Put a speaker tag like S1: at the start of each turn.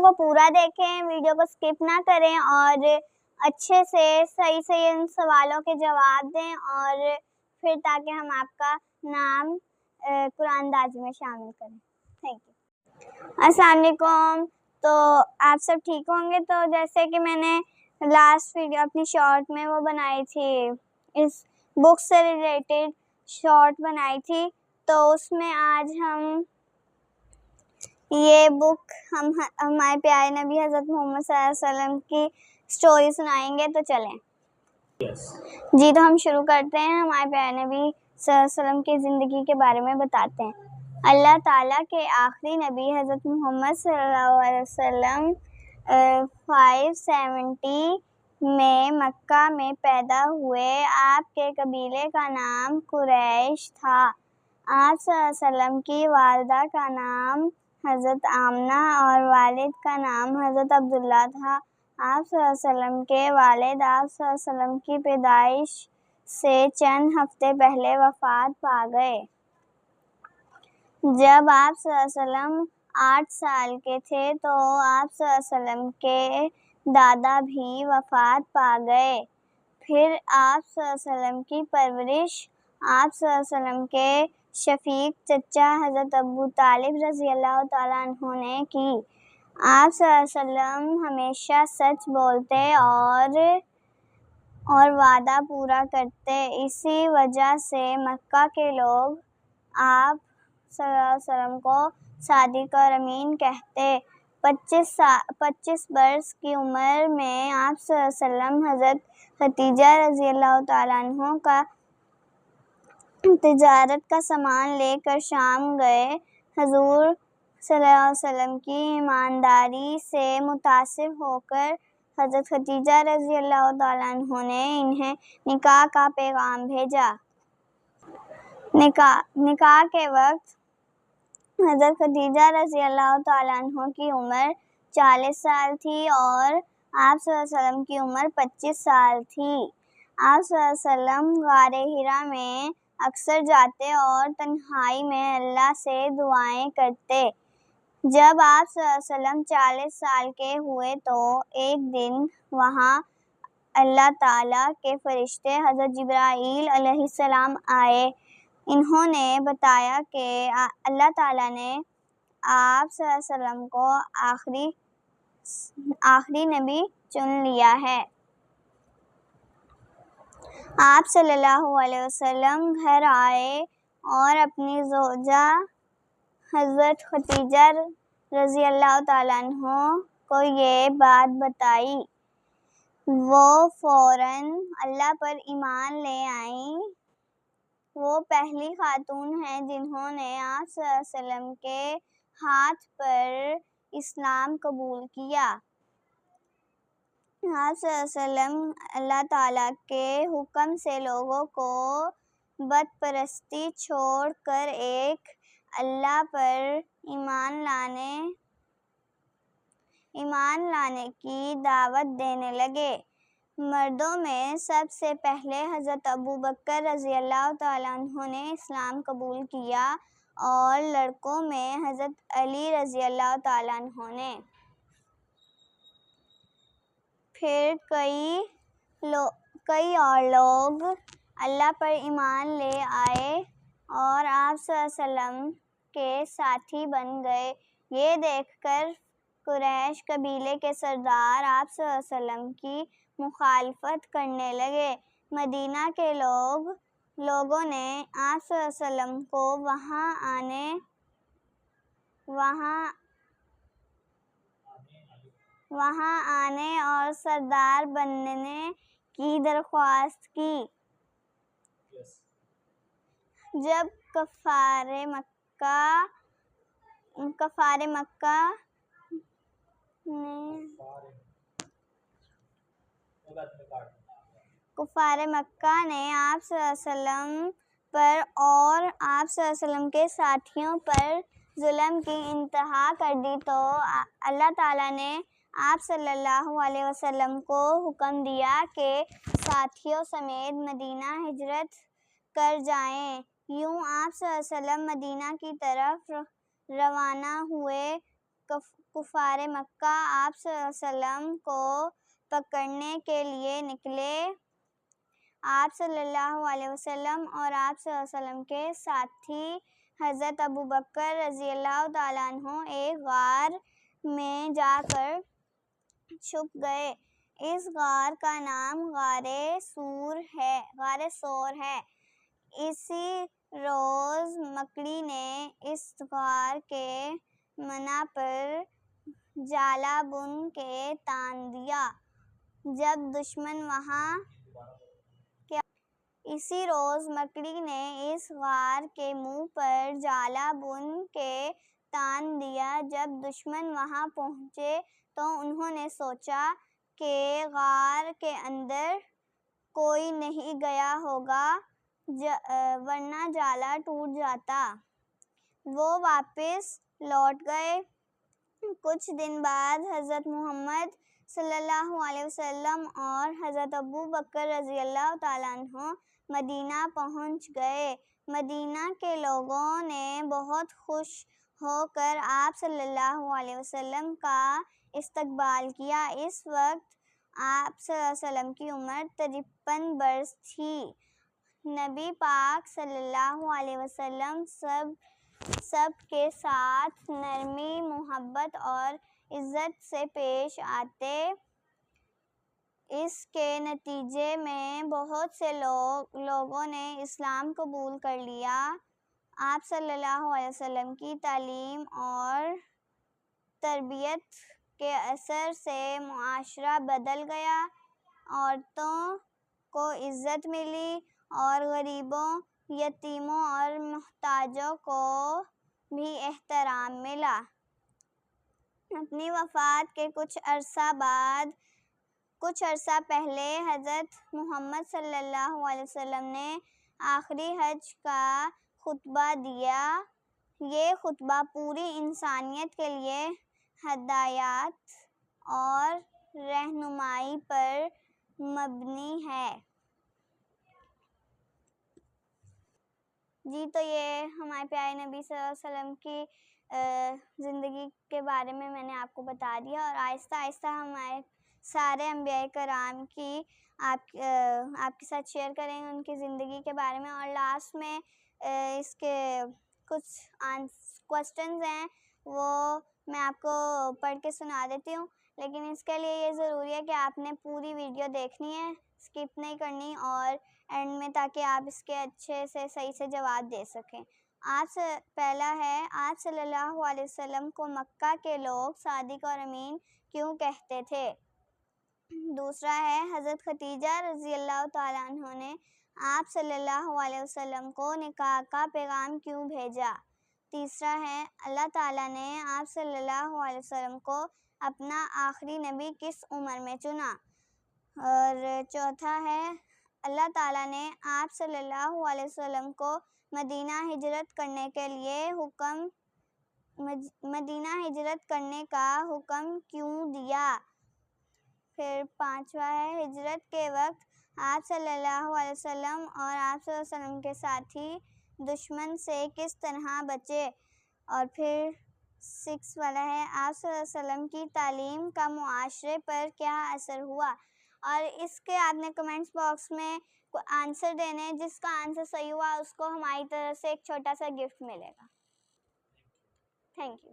S1: کو پورا دیکھیں، ویڈیو کو سکپ نہ کریں اور اچھے سے صحیح ان سوالوں کے جواب دیں، اور پھر تاکہ ہم آپ کا نام قرآن داز میں شامل کریں۔ Thank you. السلام علیکم۔ تو آپ سب ٹھیک ہوں گے؟ تو جیسے کہ میں نے لاسٹ ویڈیو اپنی شارٹ میں وہ بنائی تھی، اس بک سے ریلیٹڈ شارٹ بنائی تھی، تو اس میں آج ہم یہ بک ہمارے پیارے نبی حضرت محمد صلی اللہ علیہ وسلم کی سٹوری سنائیں گے۔ تو چلیں جی، تو ہم شروع کرتے ہیں۔ ہمارے پیارے نبی صلی اللہ علیہ وسلم کی زندگی کے بارے میں بتاتے ہیں۔ اللہ تعالیٰ کے آخری نبی حضرت محمد صلی اللہ علیہ وسلم 570 میں مکہ میں پیدا ہوئے۔ آپ کے قبیلے کا نام قریش تھا۔ آپ صلی اللہ علیہ وسلم کی والدہ کا نام حضرت آمنہ اور والد کا نام حضرت عبداللہ تھا۔ آپ صلی اللہ علیہ وسلم کے والد آپ صلی اللہ علیہ وسلم کی پیدائش سے چند ہفتے پہلے وفات پا گئے۔ جب آپ صلی اللہ علیہ وسلم 8 سال کے تھے تو آپ صلی اللہ علیہ وسلم کے دادا بھی وفات پا گئے۔ پھر آپ صلی اللہ علیہ وسلم کی پرورش آپ صلی اللہ علیہ وسلم کے شفیق چچا حضرت ابو طالب رضی اللہ تعالیٰ عنہ نے کی۔ آپ صلی اللہ علیہ وسلم ہمیشہ سچ بولتے اور وعدہ پورا کرتے۔ اسی وجہ سے مکہ کے لوگ آپ صلی اللہ علیہ وسلم کو صادق اور امین کہتے۔ 25 برس کی عمر میں آپ صلی اللہ علیہ وسلم حضرت خدیجہ رضی اللہ تعالیٰ عنہ کا تجارت کا سامان لے کر شام گئے۔ حضور صلی اللہ علیہ وسلم کی ایمانداری سے متاثر ہو کر حضرت خدیجہ رضی اللہ تعالیٰ عنہ نے انہیں نکاح کا پیغام بھیجا۔ نکاح کے وقت حضرت خدیجہ رضی اللہ تعالیٰ عنہ کی عمر 40 سال تھی اور آپ صلی اللہ علیہ وسلم کی عمر 25 سال تھی۔ آپ صلی اللہ علیہ وسلم غار حرا میں اکثر جاتے اور تنہائی میں اللہ سے دعائیں کرتے۔ جب آپ صلی اللہ علیہ وسلم 40 سال کے ہوئے تو ایک دن وہاں اللہ تعالیٰ کے فرشتے حضرت جبرائیل علیہ السلام آئے۔ انہوں نے بتایا کہ اللہ تعالیٰ نے آپ صلی اللہ علیہ وسلم کو آخری نبی چن لیا ہے۔ آپ صلی اللہ علیہ وسلم گھر آئے اور اپنی زوجہ حضرت خدیجہ رضی اللہ تعالیٰ عنہ کو یہ بات بتائی۔ وہ فوراً اللہ پر ایمان لے آئیں۔ وہ پہلی خاتون ہیں جنہوں نے آپ صلی اللہ علیہ وسلم کے ہاتھ پر اسلام قبول کیا۔ آپ صلی اللہ علیہ وسلم اللہ تعالیٰ کے حکم سے لوگوں کو بت پرستی چھوڑ کر ایک اللہ پر ایمان لانے کی دعوت دینے لگے۔ مردوں میں سب سے پہلے حضرت ابو بکر رضی اللہ تعالیٰ عنہ نے اسلام قبول کیا اور لڑکوں میں حضرت علی رضی اللہ تعالیٰ عنہ نے۔ پھر کئی اور لوگ اللہ پر ایمان لے آئے اور آپ صلی اللہ علیہ وسلم کے ساتھی بن گئے۔ یہ دیکھ کر قریش قبیلے کے سردار آپ صلی اللہ علیہ وسلم کی مخالفت کرنے لگے۔ مدینہ کے لوگوں نے آپ صلی اللہ علیہ وسلم کو وہاں آنے اور سردار بننے کی درخواست کی۔ جب کفار مکہ نے آپ صلی اللہ علیہ وسلم پر اور آپ صلی اللہ علیہ وسلم کے ساتھیوں پر ظلم کی انتہا کر دی تو اللہ تعالیٰ نے آپ صلی اللہ علیہ وسلم کو حکم دیا کہ ساتھیوں سمیت مدینہ ہجرت کر جائیں۔ یوں آپ صلی اللہ علیہ وسلم مدینہ کی طرف روانہ ہوئے۔ کفار مکہ آپ صلی اللہ علیہ وسلم کو پکڑنے کے لیے نکلے۔ آپ صلی اللہ علیہ وسلم اور آپ صلی اللہ علیہ وسلم کے ساتھی حضرت ابوبکر رضی اللہ تعالیٰ عنہ ایک غار میں جا کر چھپ گئے۔ اس غار کا نام غار ثور ہے۔ اسی روز مکڑی نے اس غار کے منا پر جالا بن کے تان دیا۔ جب دشمن وہاں اسی روز مکڑی نے اس غار کے منہ پر جالا بن کے تان دیا۔ جب دشمن وہاں پہنچے تو انہوں نے سوچا کہ غار کے اندر کوئی نہیں گیا ہوگا ورنہ جالا ٹوٹ جاتا۔ وہ واپس لوٹ گئے۔ کچھ دن بعد حضرت محمد صلی اللہ علیہ وسلم اور حضرت ابوبکر رضی اللہ تعالیٰ عنہ مدینہ پہنچ گئے۔ مدینہ کے لوگوں نے بہت خوش ہو کر آپ صلی اللہ علیہ وسلم کا استقبال کیا۔ اس وقت آپ صلی اللہ علیہ وسلم کی عمر 53 برس تھی۔ نبی پاک صلی اللہ علیہ وسلم سب کے ساتھ نرمی، محبت اور عزت سے پیش آتے۔ اس کے نتیجے میں بہت سے لوگوں نے اسلام قبول کر لیا۔ آپ صلی اللہ علیہ وسلم کی تعلیم اور تربیت کے اثر سے معاشرہ بدل گیا۔ عورتوں کو عزت ملی اور غریبوں، یتیموں اور محتاجوں کو بھی احترام ملا۔ اپنی وفات کے کچھ عرصہ پہلے حضرت محمد صلی اللہ علیہ وسلم نے آخری حج کا خطبہ دیا۔ یہ خطبہ پوری انسانیت کے لیے ہدایت اور رہنمائی پر مبنی ہے۔ جی تو یہ ہمارے پیارے نبی صلی اللہ علیہ وسلم کی زندگی کے بارے میں نے آپ کو بتا دیا، اور آہستہ آہستہ ہمارے سارے انبیاء کرام کی آپ کے ساتھ شیئر کریں گے ان کی زندگی کے بارے میں۔ اور لاسٹ میں اس کے کچھ کوسچنز ہیں وہ میں آپ کو پڑھ کے سنا دیتی ہوں، لیکن اس کے لیے یہ ضروری ہے کہ آپ نے پوری ویڈیو دیکھنی ہے، اسکپ نہیں کرنی، اور اینڈ میں تاکہ آپ اس کے اچھے سے صحیح سے جواب دے سکیں۔ پہلا ہے، آپ صلی اللہ علیہ وسلم کو مکہ کے لوگ صادق اور امین کیوں کہتے تھے؟ دوسرا ہے، حضرت خدیجہ رضی اللہ تعالیٰ عنہ نے آپ صلی اللہ علیہ وسلم کو نکاح کا پیغام کیوں بھیجا؟ تیسرا ہے، اللہ تعالیٰ نے آپ صلی اللہ علیہ وسلم کو اپنا آخری نبی کس عمر میں چنا؟ اور چوتھا ہے، اللہ تعالیٰ نے آپ صلی اللہ علیہ وسلم کو مدینہ ہجرت کرنے کا حکم کیوں دیا؟ پھر پانچواں ہے، ہجرت کے وقت آپ صلی اللہ علیہ وسلم اور آپ صلی اللہ علیہ وسلم کے ساتھی دشمن سے کس طرح بچے؟ اور پھر 6 والا ہے، آپ صلی اللہ علیہ وسلم کی تعلیم کا معاشرے پر کیا اثر ہوا؟ اور اس کے آپ نے کمنٹس باکس میں آنسر دینے، جس کا آنسر صحیح ہوا اس کو ہماری طرف سے ایک چھوٹا سا گفٹ ملے گا۔ Thank you.